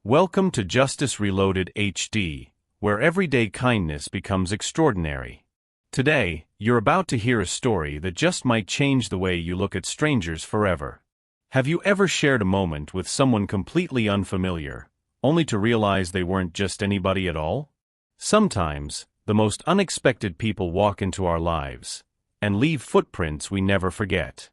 Welcome to Justice Reloaded HD, where everyday kindness becomes extraordinary. Today, you're about to hear a story that just might change the way you look at strangers forever. Have you ever shared a moment with someone completely unfamiliar, only to realize they weren't just anybody at all? Sometimes, the most unexpected people walk into our lives and leave footprints we never forget.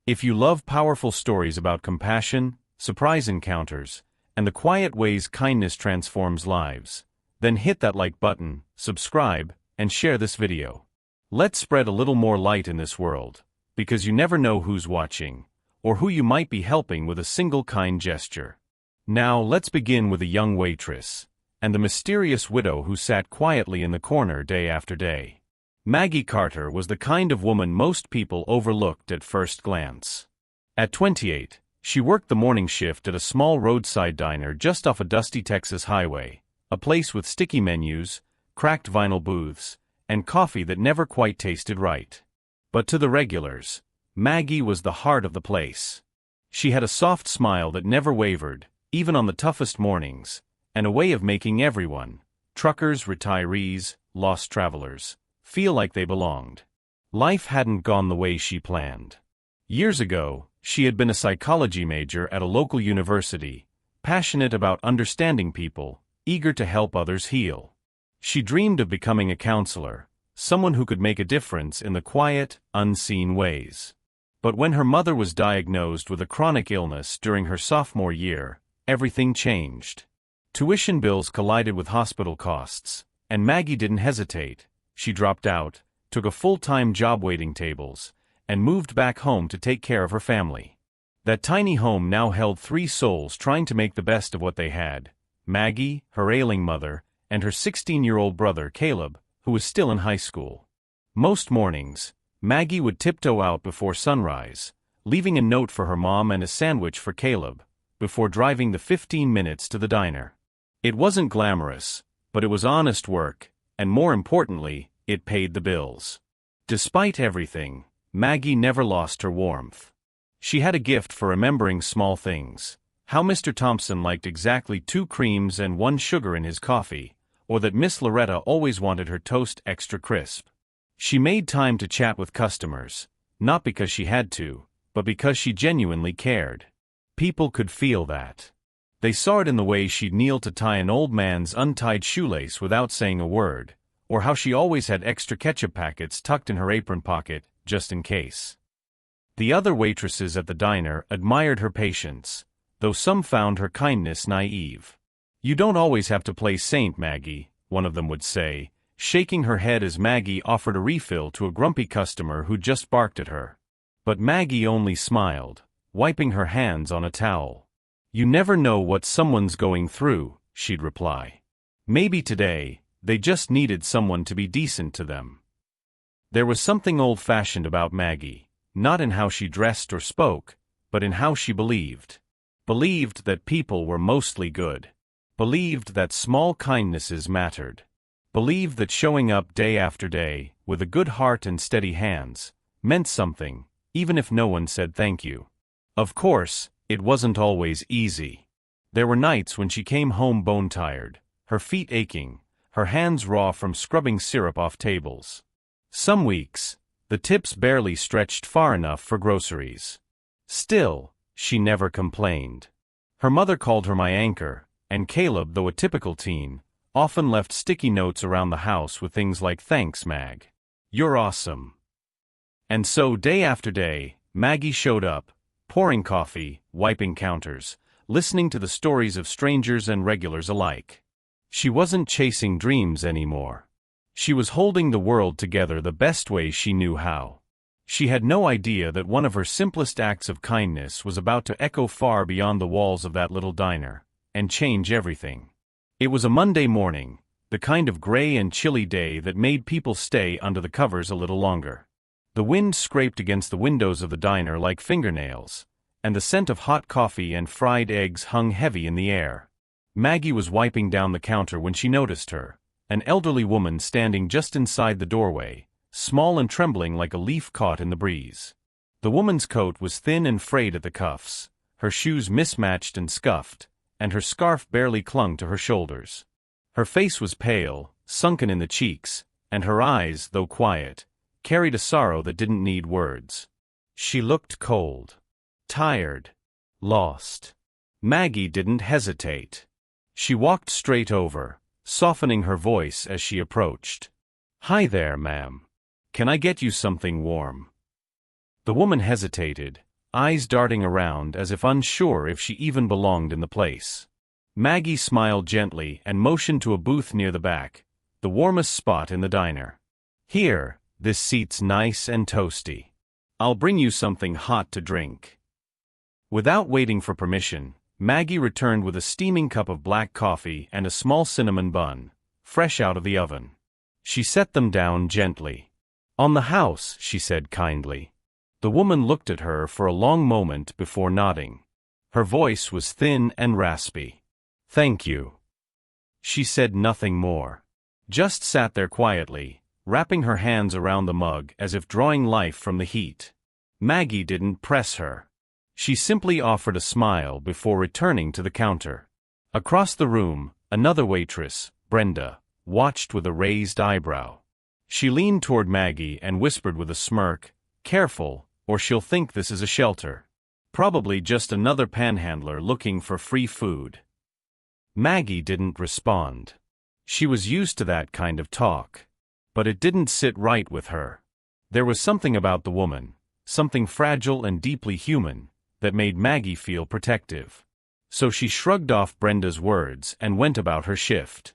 If you love powerful stories about compassion, surprise encounters, and the quiet ways kindness transforms lives, then hit that like button, subscribe, and share this video. Let's spread a little more light in this world, because you never know who's watching, or who you might be helping with a single kind gesture. Now let's begin with a young waitress, and the mysterious widow who sat quietly in the corner day after day. Maggie Carter was the kind of woman most people overlooked at first glance. At 28, she worked the morning shift at a small roadside diner just off a dusty Texas highway, a place with sticky menus, cracked vinyl booths, and coffee that never quite tasted right. But to the regulars, Maggie was the heart of the place. She had a soft smile that never wavered, even on the toughest mornings, and a way of making everyone, truckers, retirees, lost travelers, feel like they belonged. Life hadn't gone the way she planned. Years ago, she had been a psychology major at a local university, passionate about understanding people, eager to help others heal. She dreamed of becoming a counselor, someone who could make a difference in the quiet, unseen ways. But when her mother was diagnosed with a chronic illness during her sophomore year, everything changed. Tuition bills collided with hospital costs, and Maggie didn't hesitate. She dropped out, took a full-time job waiting tables, and moved back home to take care of her family. That tiny home now held 3 souls trying to make the best of what they had: Maggie, her ailing mother, and her 16-year-old brother Caleb, who was still in high school. Most mornings, Maggie would tiptoe out before sunrise, leaving a note for her mom and a sandwich for Caleb, before driving the 15 minutes to the diner. It wasn't glamorous, but it was honest work, and more importantly, it paid the bills. Despite everything, Maggie never lost her warmth. She had a gift for remembering small things: how Mr. Thompson liked exactly 2 creams and 1 sugar in his coffee, or that Miss Loretta always wanted her toast extra crisp. She made time to chat with customers, not because she had to, but because she genuinely cared. People could feel that. They saw it in the way she'd kneel to tie an old man's untied shoelace without saying a word, or how she always had extra ketchup packets tucked in her apron pocket, just in case. The other waitresses at the diner admired her patience, though some found her kindness naive. "You don't always have to play saint, Maggie," one of them would say, shaking her head as Maggie offered a refill to a grumpy customer who just barked at her. But Maggie only smiled, wiping her hands on a towel. "You never know what someone's going through," she'd reply. "Maybe today, they just needed someone to be decent to them." There was something old-fashioned about Maggie, not in how she dressed or spoke, but in how she believed. Believed that people were mostly good. Believed that small kindnesses mattered. Believed that showing up day after day, with a good heart and steady hands, meant something, even if no one said thank you. Of course, it wasn't always easy. There were nights when she came home bone-tired, her feet aching, her hands raw from scrubbing syrup off tables. Some weeks, the tips barely stretched far enough for groceries. Still, she never complained. Her mother called her my anchor, and Caleb, though a typical teen, often left sticky notes around the house with things like "Thanks, Mag. You're awesome." And so day after day, Maggie showed up, pouring coffee, wiping counters, listening to the stories of strangers and regulars alike. She wasn't chasing dreams anymore. She was holding the world together the best way she knew how. She had no idea that one of her simplest acts of kindness was about to echo far beyond the walls of that little diner, and change everything. It was a Monday morning, the kind of gray and chilly day that made people stay under the covers a little longer. The wind scraped against the windows of the diner like fingernails, and the scent of hot coffee and fried eggs hung heavy in the air. Maggie was wiping down the counter when she noticed her, an elderly woman standing just inside the doorway, small and trembling like a leaf caught in the breeze. The woman's coat was thin and frayed at the cuffs, her shoes mismatched and scuffed, and her scarf barely clung to her shoulders. Her face was pale, sunken in the cheeks, and her eyes, though quiet, carried a sorrow that didn't need words. She looked cold, tired, lost. Maggie didn't hesitate. She walked straight over, softening her voice as she approached. "Hi there, ma'am. Can I get you something warm?" The woman hesitated, eyes darting around as if unsure if she even belonged in the place. Maggie smiled gently and motioned to a booth near the back, the warmest spot in the diner. "Here, this seat's nice and toasty. I'll bring you something hot to drink." Without waiting for permission, Maggie returned with a steaming cup of black coffee and a small cinnamon bun, fresh out of the oven. She set them down gently. "On the house," she said kindly. The woman looked at her for a long moment before nodding. Her voice was thin and raspy. "Thank you." She said nothing more. Just sat there quietly, wrapping her hands around the mug as if drawing life from the heat. Maggie didn't press her. She simply offered a smile before returning to the counter. Across the room, another waitress, Brenda, watched with a raised eyebrow. She leaned toward Maggie and whispered with a smirk, "Careful, or she'll think this is a shelter. Probably just another panhandler looking for free food." Maggie didn't respond. She was used to that kind of talk. But it didn't sit right with her. There was something about the woman, something fragile and deeply human, that made Maggie feel protective. So she shrugged off Brenda's words and went about her shift.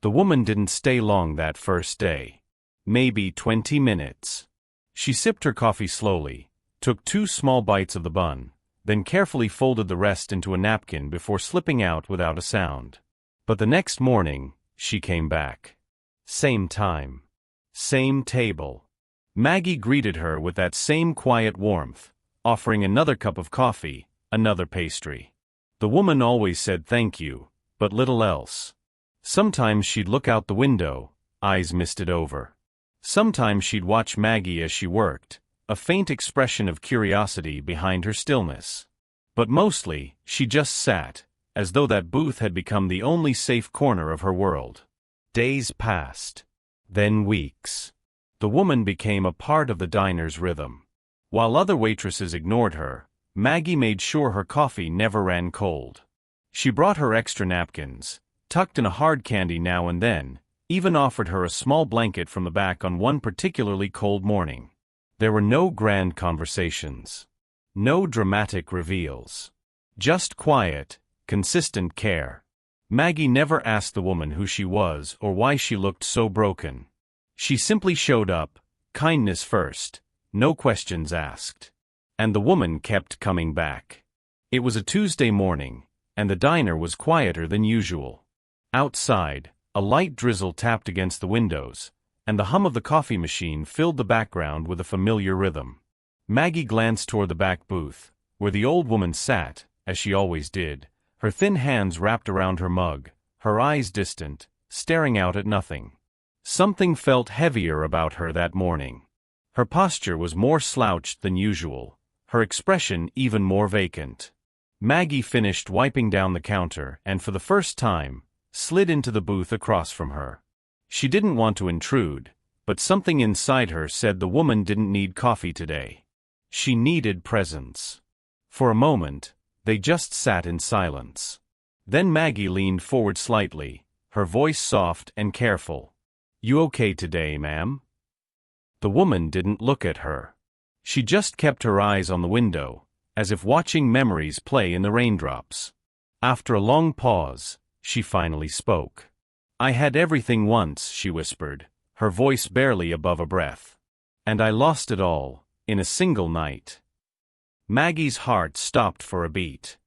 The woman didn't stay long that first day. Maybe 20 minutes. She sipped her coffee slowly, took 2 small bites of the bun, then carefully folded the rest into a napkin before slipping out without a sound. But the next morning, she came back. Same time. Same table. Maggie greeted her with that same quiet warmth, offering another cup of coffee, another pastry. The woman always said thank you, but little else. Sometimes she'd look out the window, eyes misted over. Sometimes she'd watch Maggie as she worked, a faint expression of curiosity behind her stillness. But mostly, she just sat, as though that booth had become the only safe corner of her world. Days passed. Then weeks. The woman became a part of the diner's rhythm. While other waitresses ignored her, Maggie made sure her coffee never ran cold. She brought her extra napkins, tucked in a hard candy now and then, even offered her a small blanket from the back on one particularly cold morning. There were no grand conversations. No dramatic reveals. Just quiet, consistent care. Maggie never asked the woman who she was or why she looked so broken. She simply showed up, kindness first, no questions asked. And the woman kept coming back. It was a Tuesday morning, and the diner was quieter than usual. Outside, a light drizzle tapped against the windows, and the hum of the coffee machine filled the background with a familiar rhythm. Maggie glanced toward the back booth, where the old woman sat, as she always did, her thin hands wrapped around her mug, her eyes distant, staring out at nothing. Something felt heavier about her that morning. Her posture was more slouched than usual, her expression even more vacant. Maggie finished wiping down the counter and for the first time, slid into the booth across from her. She didn't want to intrude, but something inside her said the woman didn't need coffee today. She needed presence. For a moment, they just sat in silence. Then Maggie leaned forward slightly, her voice soft and careful. "You okay today, ma'am?" The woman didn't look at her. She just kept her eyes on the window, as if watching memories play in the raindrops. After a long pause, she finally spoke. "I had everything once," she whispered, her voice barely above a breath. "And I lost it all, in a single night." Maggie's heart stopped for a beat.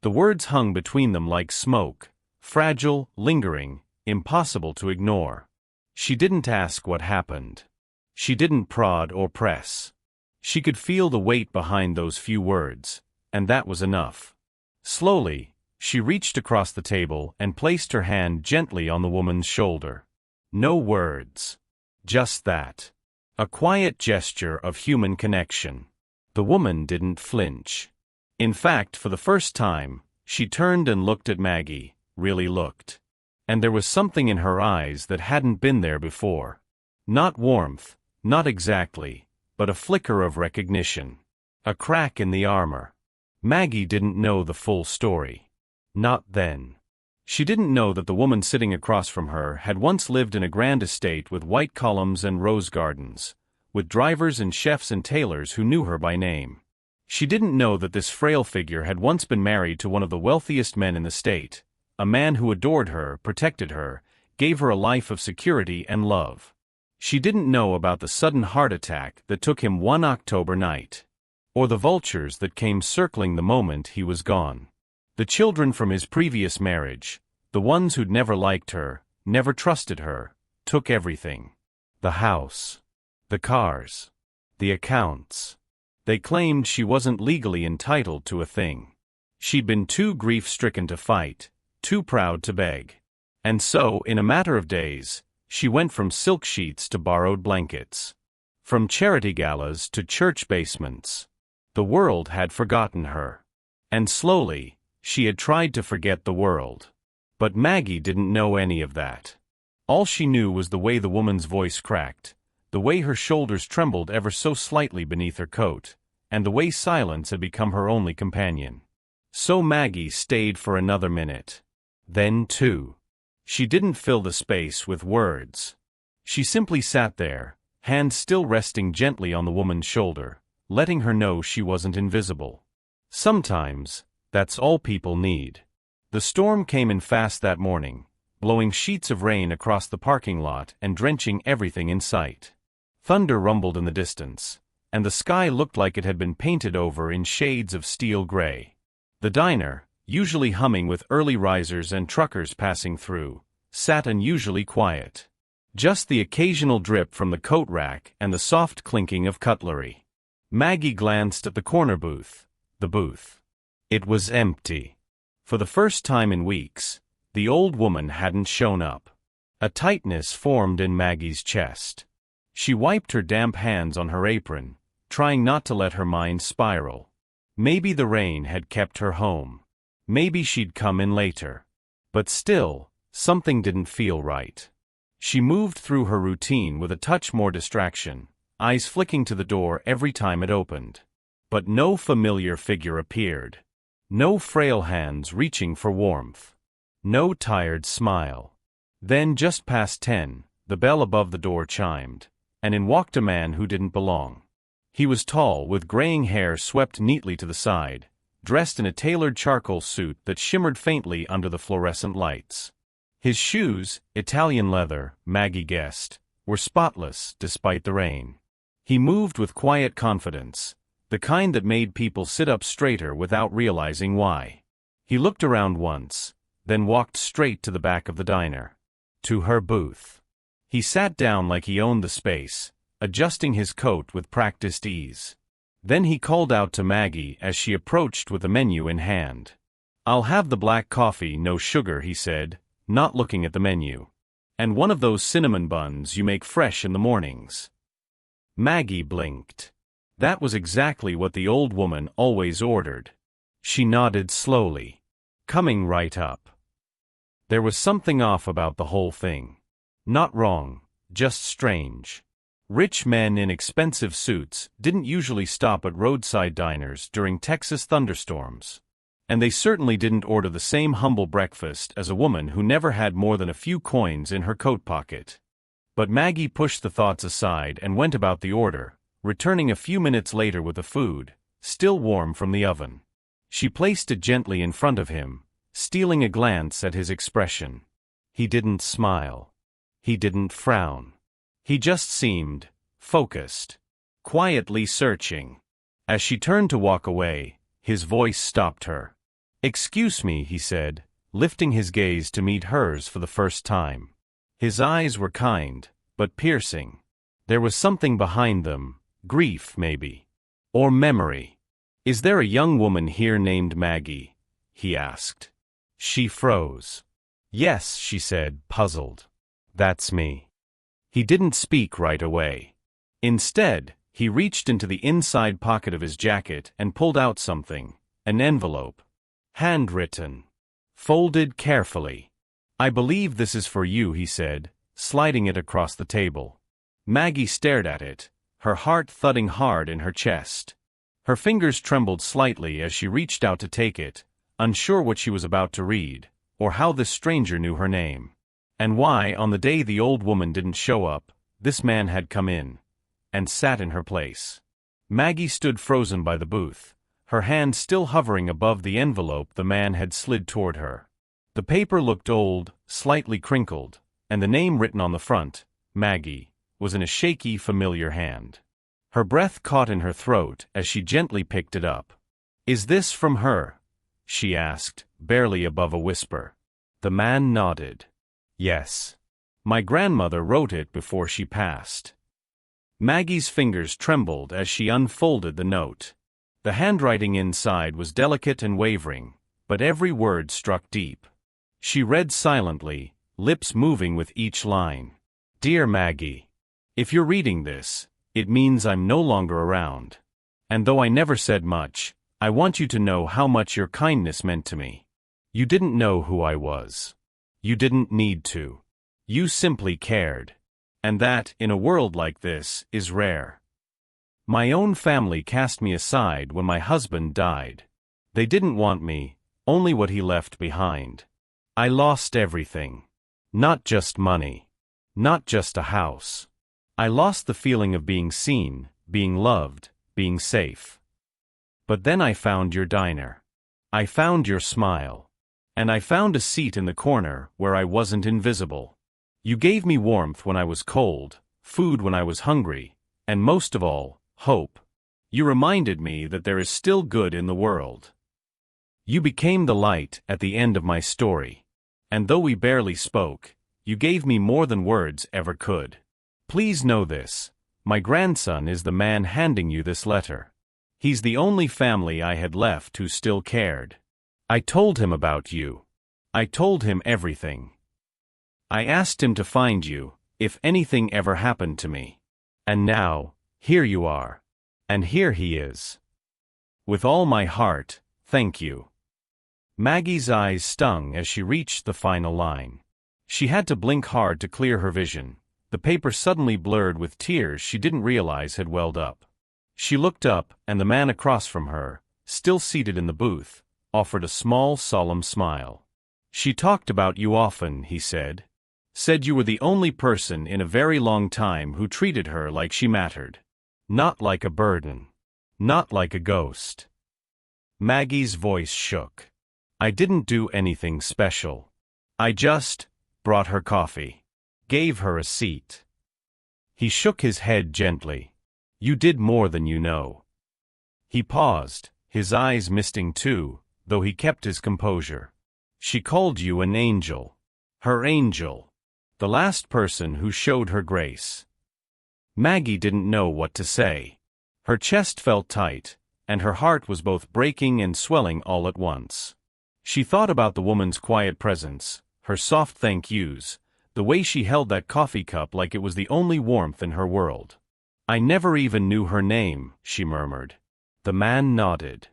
The words hung between them like smoke, fragile, lingering, impossible to ignore. She didn't ask what happened. She didn't prod or press. She could feel the weight behind those few words, and that was enough. Slowly, she reached across the table and placed her hand gently on the woman's shoulder. No words. Just that. A quiet gesture of human connection. The woman didn't flinch. In fact, for the first time, She turned and looked at Maggie, really looked. And there was something in her eyes that hadn't been there before. Not warmth, not exactly, but a flicker of recognition. A crack in the armor. Maggie didn't know the full story. Not then. She didn't know that the woman sitting across from her had once lived in a grand estate with white columns and rose gardens, with drivers and chefs and tailors who knew her by name. She didn't know that this frail figure had once been married to one of the wealthiest men in the state, a man who adored her, protected her, gave her a life of security and love. She didn't know about the sudden heart attack that took him one October night, or the vultures that came circling the moment he was gone. The children from his previous marriage, the ones who'd never liked her, never trusted her, took everything. The house. The cars. The accounts. They claimed she wasn't legally entitled to a thing. She'd been too grief-stricken to fight, too proud to beg. And so, in a matter of days, she went from silk sheets to borrowed blankets. From charity galas to church basements. The world had forgotten her. And slowly, she had tried to forget the world. But Maggie didn't know any of that. All she knew was the way the woman's voice cracked, the way her shoulders trembled ever so slightly beneath her coat, and the way silence had become her only companion. So Maggie stayed for another minute. Then two. She didn't fill the space with words. She simply sat there, hand still resting gently on the woman's shoulder, letting her know she wasn't invisible. Sometimes, that's all people need. The storm came in fast that morning, blowing sheets of rain across the parking lot and drenching everything in sight. Thunder rumbled in the distance, and the sky looked like it had been painted over in shades of steel gray. The diner, usually humming with early risers and truckers passing through, sat unusually quiet. Just the occasional drip from the coat rack and the soft clinking of cutlery. Maggie glanced at the corner booth. The booth. It was empty. For the first time in weeks, the old woman hadn't shown up. A tightness formed in Maggie's chest. She wiped her damp hands on her apron, trying not to let her mind spiral. Maybe the rain had kept her home. Maybe she'd come in later. But still, something didn't feel right. She moved through her routine with a touch more distraction, eyes flicking to the door every time it opened. But no familiar figure appeared. No frail hands reaching for warmth. No tired smile. Then just past 10, the bell above the door chimed, and in walked a man who didn't belong. He was tall, with graying hair swept neatly to the side, dressed in a tailored charcoal suit that shimmered faintly under the fluorescent lights. His shoes, Italian leather, Maggie guessed, were spotless despite the rain. He moved with quiet confidence, the kind that made people sit up straighter without realizing why. He looked around once, then walked straight to the back of the diner. To her booth. He sat down like he owned the space, adjusting his coat with practiced ease. Then he called out to Maggie as she approached with the menu in hand. "I'll have the black coffee, no sugar," he said, not looking at the menu. "And one of those cinnamon buns you make fresh in the mornings." Maggie blinked. That was exactly what the old woman always ordered. She nodded slowly. Coming right up. There was something off about the whole thing. Not wrong, just strange. Rich men in expensive suits didn't usually stop at roadside diners during Texas thunderstorms. And they certainly didn't order the same humble breakfast as a woman who never had more than a few coins in her coat pocket. But Maggie pushed the thoughts aside and went about the order, returning a few minutes later with the food, still warm from the oven. She placed it gently in front of him, stealing a glance at his expression. He didn't smile. He didn't frown. He just seemed focused, quietly searching. As she turned to walk away, his voice stopped her. "Excuse me," he said, lifting his gaze to meet hers for the first time. His eyes were kind, but piercing. There was something behind them, grief maybe, or memory. "Is there a young woman here named Maggie?" he asked. She froze. "Yes," she said, puzzled. "That's me." He didn't speak right away. Instead, he reached into the inside pocket of his jacket and pulled out something, an envelope. Handwritten. Folded carefully. "I believe this is for you," he said, sliding it across the table. Maggie stared at it, her heart thudding hard in her chest. Her fingers trembled slightly as she reached out to take it, unsure what she was about to read, or how this stranger knew her name. And why, on the day the old woman didn't show up, this man had come in and sat in her place. Maggie stood frozen by the booth, her hand still hovering above the envelope the man had slid toward her. The paper looked old, slightly crinkled, and the name written on the front, Maggie, was in a shaky, familiar hand. Her breath caught in her throat as she gently picked it up. "Is this from her?" she asked, barely above a whisper. The man nodded. "Yes. My grandmother wrote it before she passed." Maggie's fingers trembled as she unfolded the note. The handwriting inside was delicate and wavering, but every word struck deep. She read silently, lips moving with each line. "Dear Maggie, if you're reading this, it means I'm no longer around. And though I never said much, I want you to know how much your kindness meant to me. You didn't know who I was. You didn't need to. You simply cared. And that, in a world like this, is rare. My own family cast me aside when my husband died. They didn't want me, only what he left behind. I lost everything. Not just money. Not just a house. I lost the feeling of being seen, being loved, being safe. But then I found your diner. I found your smile. And I found a seat in the corner where I wasn't invisible. You gave me warmth when I was cold, food when I was hungry, and most of all, hope. You reminded me that there is still good in the world. You became the light at the end of my story. And though we barely spoke, you gave me more than words ever could. Please know this. My grandson is the man handing you this letter. He's the only family I had left who still cared. I told him about you. I told him everything. I asked him to find you, if anything ever happened to me. And now, here you are. And here he is. With all my heart, thank you." Maggie's eyes stung as she reached the final line. She had to blink hard to clear her vision. The paper suddenly blurred with tears she didn't realize had welled up. She looked up, and the man across from her, still seated in the booth, offered a small, solemn smile. "She talked about you often," he said. "Said you were the only person in a very long time who treated her like she mattered. Not like a burden. Not like a ghost." Maggie's voice shook. "I didn't do anything special. I just brought her coffee. Gave her a seat." He shook his head gently. "You did more than you know." He paused, his eyes misting too, though he kept his composure. "She called you an angel. Her angel. The last person who showed her grace." Maggie didn't know what to say. Her chest felt tight, and her heart was both breaking and swelling all at once. She thought about the woman's quiet presence, her soft thank yous, the way she held that coffee cup like it was the only warmth in her world. "I never even knew her name," she murmured. The man nodded.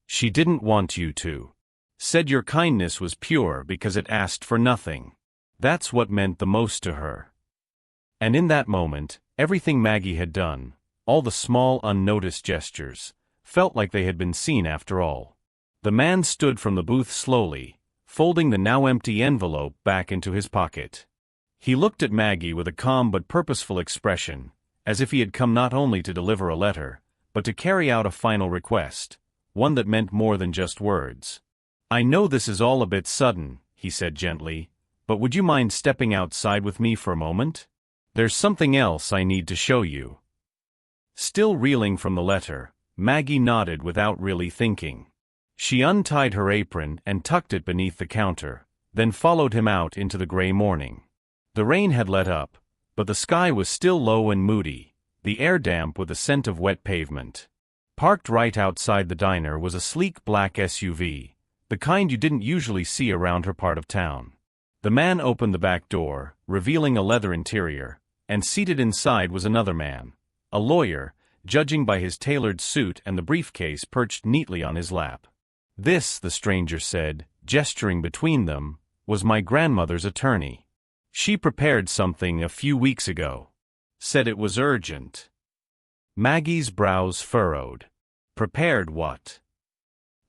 "She didn't want you to. Said your kindness was pure because it asked for nothing. That's what meant the most to her." And in that moment, everything Maggie had done, all the small unnoticed gestures, felt like they had been seen after all. The man stood from the booth slowly, folding the now empty envelope back into his pocket. He looked at Maggie with a calm but purposeful expression, as if he had come not only to deliver a letter, but to carry out a final request, one that meant more than just words. "I know this is all a bit sudden," he said gently, "but would you mind stepping outside with me for a moment? There's something else I need to show you." Still reeling from the letter, Maggie nodded without really thinking. She untied her apron and tucked it beneath the counter, then followed him out into the gray morning. The rain had let up, but the sky was still low and moody, the air damp with a scent of wet pavement. Parked right outside the diner was a sleek black SUV, the kind you didn't usually see around her part of town. The man opened the back door, revealing a leather interior, and seated inside was another man, a lawyer, judging by his tailored suit and the briefcase perched neatly on his lap. This, the stranger said, gesturing between them, was my grandmother's attorney. She prepared something a few weeks ago. Said it was urgent. Maggie's brows furrowed. Prepared what?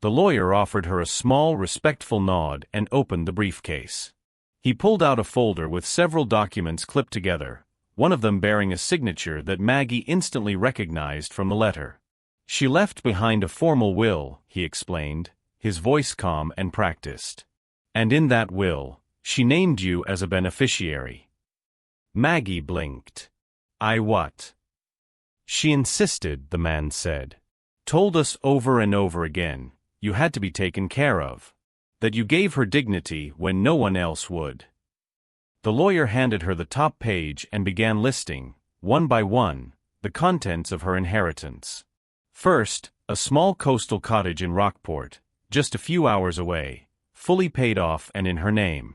The lawyer offered her a small, respectful nod and opened the briefcase. He pulled out a folder with several documents clipped together, one of them bearing a signature that Maggie instantly recognized from the letter. She left behind a formal will, he explained, his voice calm and practiced. And in that will, she named you as a beneficiary. Maggie blinked. I what? She insisted, the man said. Told us over and over again, you had to be taken care of. That you gave her dignity when no one else would. The lawyer handed her the top page and began listing, one by one, the contents of her inheritance. First, a small coastal cottage in Rockport, just a few hours away, fully paid off and in her name.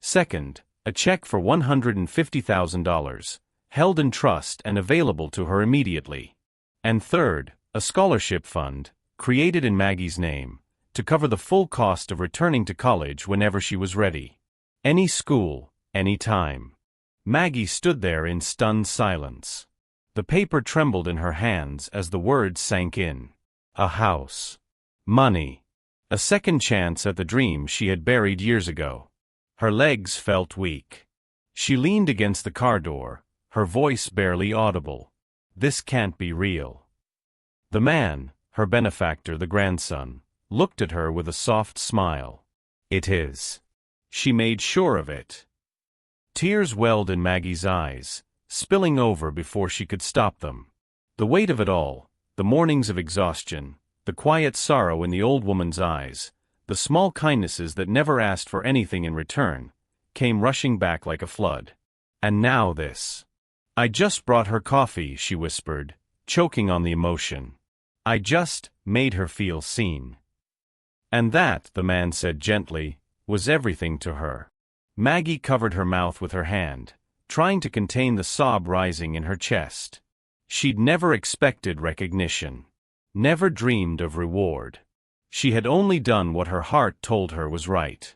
Second, a check for $150,000, held in trust and available to her immediately. And third, a scholarship fund, created in Maggie's name, to cover the full cost of returning to college whenever she was ready. Any school, any time. Maggie stood there in stunned silence. The paper trembled in her hands as the words sank in. A house. Money. A second chance at the dream she had buried years ago. Her legs felt weak. She leaned against the car door, her voice barely audible. This can't be real. The man, her benefactor, the grandson, looked at her with a soft smile. It is. She made sure of it. Tears welled in Maggie's eyes, spilling over before she could stop them. The weight of it all, the mornings of exhaustion, the quiet sorrow in the old woman's eyes, the small kindnesses that never asked for anything in return, came rushing back like a flood. And now this. I just brought her coffee, she whispered, choking on the emotion. I just made her feel seen. And that, the man said gently, was everything to her. Maggie covered her mouth with her hand, trying to contain the sob rising in her chest. She'd never expected recognition. Never dreamed of reward. She had only done what her heart told her was right.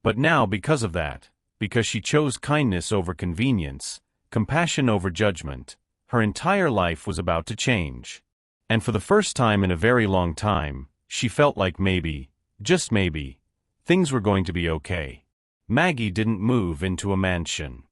But now, because of that, because she chose kindness over convenience, compassion over judgment, her entire life was about to change. And for the first time in a very long time, she felt like maybe, just maybe, things were going to be okay. Maggie didn't move into a mansion.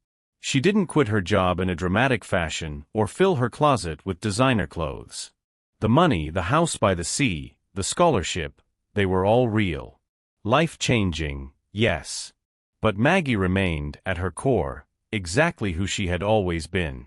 She didn't quit her job in a dramatic fashion or fill her closet with designer clothes. The money, the house by the sea, the scholarship, they were all real. Life-changing, yes. But Maggie remained, at her core, exactly who she had always been.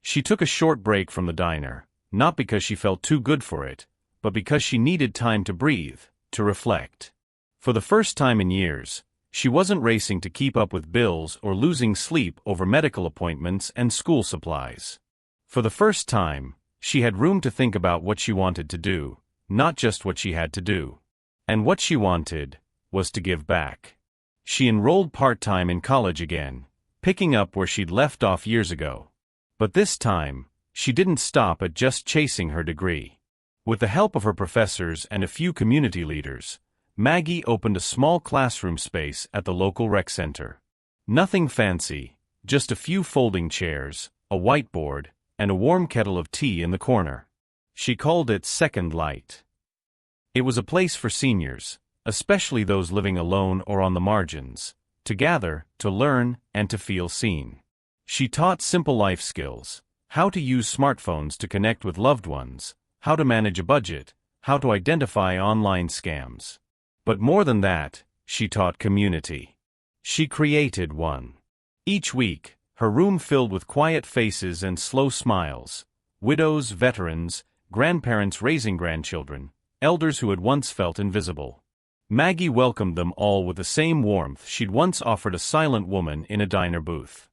She took a short break from the diner, not because she felt too good for it, but because she needed time to breathe, to reflect. For the first time in years, she wasn't racing to keep up with bills or losing sleep over medical appointments and school supplies. For the first time, she had room to think about what she wanted to do, not just what she had to do. And what she wanted was to give back. She enrolled part-time in college again, picking up where she'd left off years ago. But this time, she didn't stop at just chasing her degree. With the help of her professors and a few community leaders, Maggie opened a small classroom space at the local rec center. Nothing fancy, just a few folding chairs, a whiteboard, and a warm kettle of tea in the corner. She called it Second Light. It was a place for seniors, especially those living alone or on the margins, to gather, to learn, and to feel seen. She taught simple life skills, how to use smartphones to connect with loved ones, how to manage a budget, how to identify online scams. But more than that, she taught community. She created one. Each week, her room filled with quiet faces and slow smiles, widows, veterans, grandparents raising grandchildren, elders who had once felt invisible. Maggie welcomed them all with the same warmth she'd once offered a silent woman in a diner booth.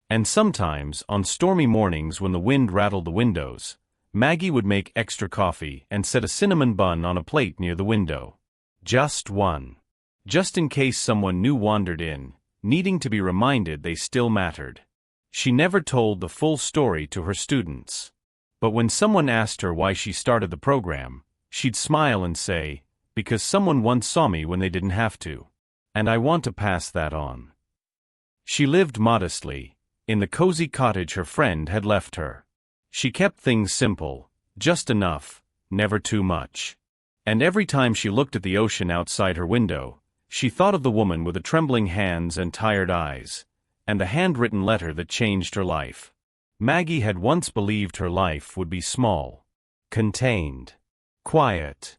And sometimes, on stormy mornings when the wind rattled the windows, Maggie would make extra coffee and set a cinnamon bun on a plate near the window. Just one. Just in case someone new wandered in, needing to be reminded they still mattered. She never told the full story to her students. But when someone asked her why she started the program, she'd smile and say, because someone once saw me when they didn't have to. And I want to pass that on. She lived modestly, in the cozy cottage her friend had left her. She kept things simple, just enough, never too much. And every time she looked at the ocean outside her window, she thought of the woman with the trembling hands and tired eyes, and the handwritten letter that changed her life. Maggie had once believed her life would be small, contained, quiet.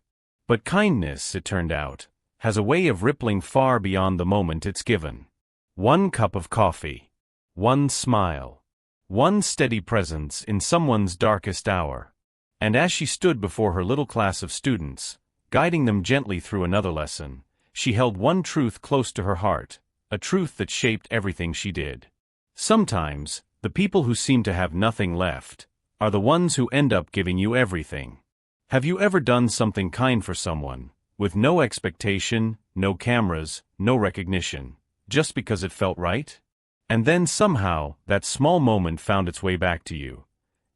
But kindness, it turned out, has a way of rippling far beyond the moment it's given. One cup of coffee, one smile, one steady presence in someone's darkest hour. And as she stood before her little class of students, guiding them gently through another lesson, she held one truth close to her heart, a truth that shaped everything she did. Sometimes, the people who seem to have nothing left are the ones who end up giving you everything. Have you ever done something kind for someone, with no expectation, no cameras, no recognition, just because it felt right? And then somehow, that small moment found its way back to you,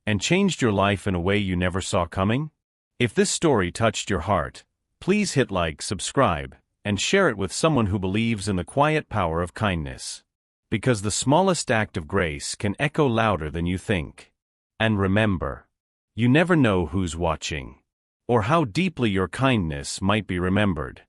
and changed your life in a way you never saw coming? If this story touched your heart, please hit like, subscribe, and share it with someone who believes in the quiet power of kindness. Because the smallest act of grace can echo louder than you think. And remember, you never know who's watching, or how deeply your kindness might be remembered.